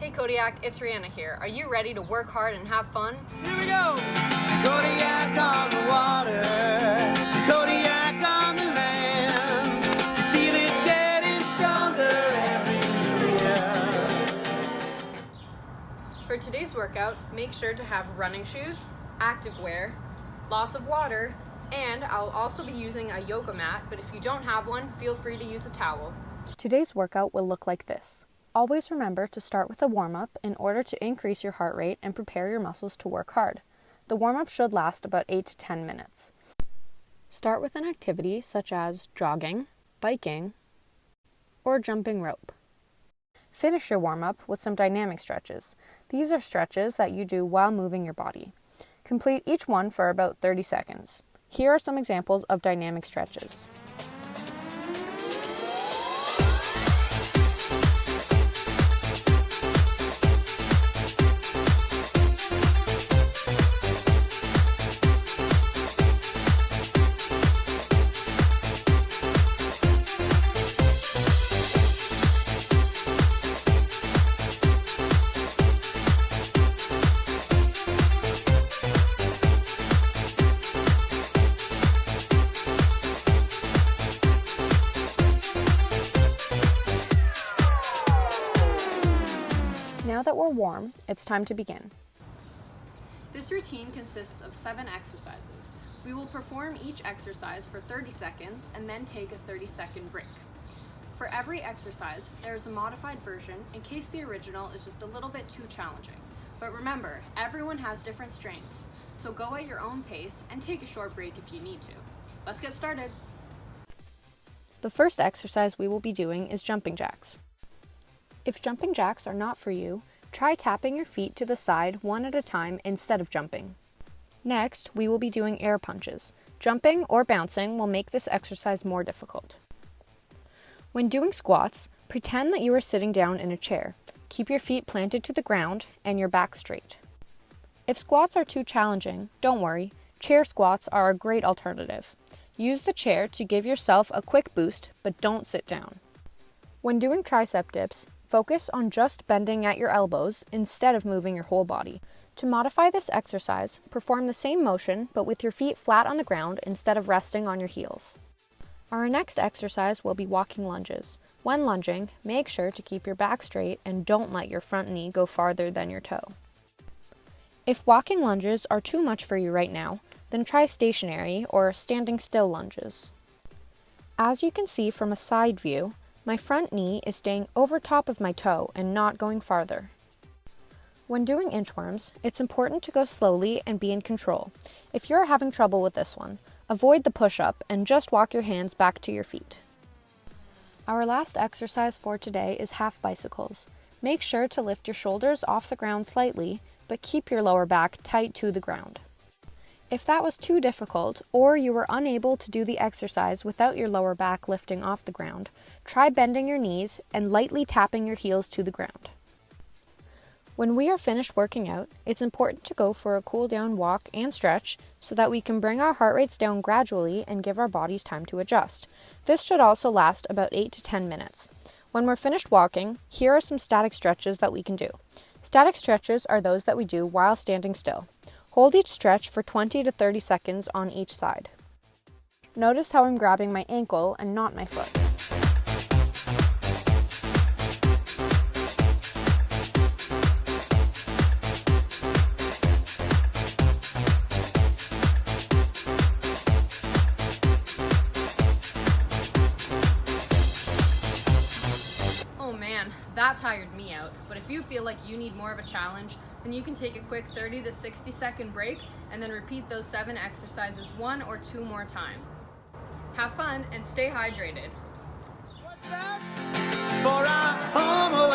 Hey Kodiak, it's Rihanna here. Are you ready to work hard and have fun? Here we go! Kodiak on the water, Kodiak on the land. Feel it getting stronger every year. For today's workout, make sure to have running shoes, active wear, lots of water, and I'll also be using a yoga mat, but if you don't have one, feel free to use a towel. Today's workout will look like this. Always remember to start with a warm-up in order to increase your heart rate and prepare your muscles to work hard. The warm-up should last about 8 to 10 minutes. Start with an activity such as jogging, biking, or jumping rope. Finish your warm-up with some dynamic stretches. These are stretches that you do while moving your body. Complete each one for about 30 seconds. Here are some examples of dynamic stretches. Now that we're warm, it's time to begin. This routine consists of 7 exercises. We will perform each exercise for 30 seconds and then take a 30-second break. For every exercise, there is a modified version in case the original is just a little bit too challenging. But remember, everyone has different strengths, so go at your own pace and take a short break if you need to. Let's get started. The first exercise we will be doing is jumping jacks. If jumping jacks are not for you, try tapping your feet to the side one at a time instead of jumping. Next, we will be doing air punches. Jumping or bouncing will make this exercise more difficult. When doing squats, pretend that you are sitting down in a chair. Keep your feet planted to the ground and your back straight. If squats are too challenging, don't worry. Chair squats are a great alternative. Use the chair to give yourself a quick boost, but don't sit down. When doing tricep dips, focus on just bending at your elbows instead of moving your whole body. To modify this exercise, perform the same motion but with your feet flat on the ground instead of resting on your heels. Our next exercise will be walking lunges. When lunging, make sure to keep your back straight and don't let your front knee go farther than your toe. If walking lunges are too much for you right now, then try stationary or standing still lunges. As you can see from a side view, my front knee is staying over top of my toe and not going farther. When doing inchworms, it's important to go slowly and be in control. If you're having trouble with this one, avoid the push-up and just walk your hands back to your feet. Our last exercise for today is half bicycles. Make sure to lift your shoulders off the ground slightly, but keep your lower back tight to the ground. If that was too difficult, or you were unable to do the exercise without your lower back lifting off the ground, try bending your knees and lightly tapping your heels to the ground. When we are finished working out, it's important to go for a cool down walk and stretch so that we can bring our heart rates down gradually and give our bodies time to adjust. This should also last about 8 to 10 minutes. When we're finished walking, here are some static stretches that we can do. Static stretches are those that we do while standing still. Hold each stretch for 20 to 30 seconds on each side. Notice how I'm grabbing my ankle and not my foot. Oh man, that tired me out, but if you feel like you need more of a challenge, then you can take a quick 30 to 60 second break and then repeat those 7 exercises 1 or 2 more times. Have fun and stay hydrated. What's that? For our home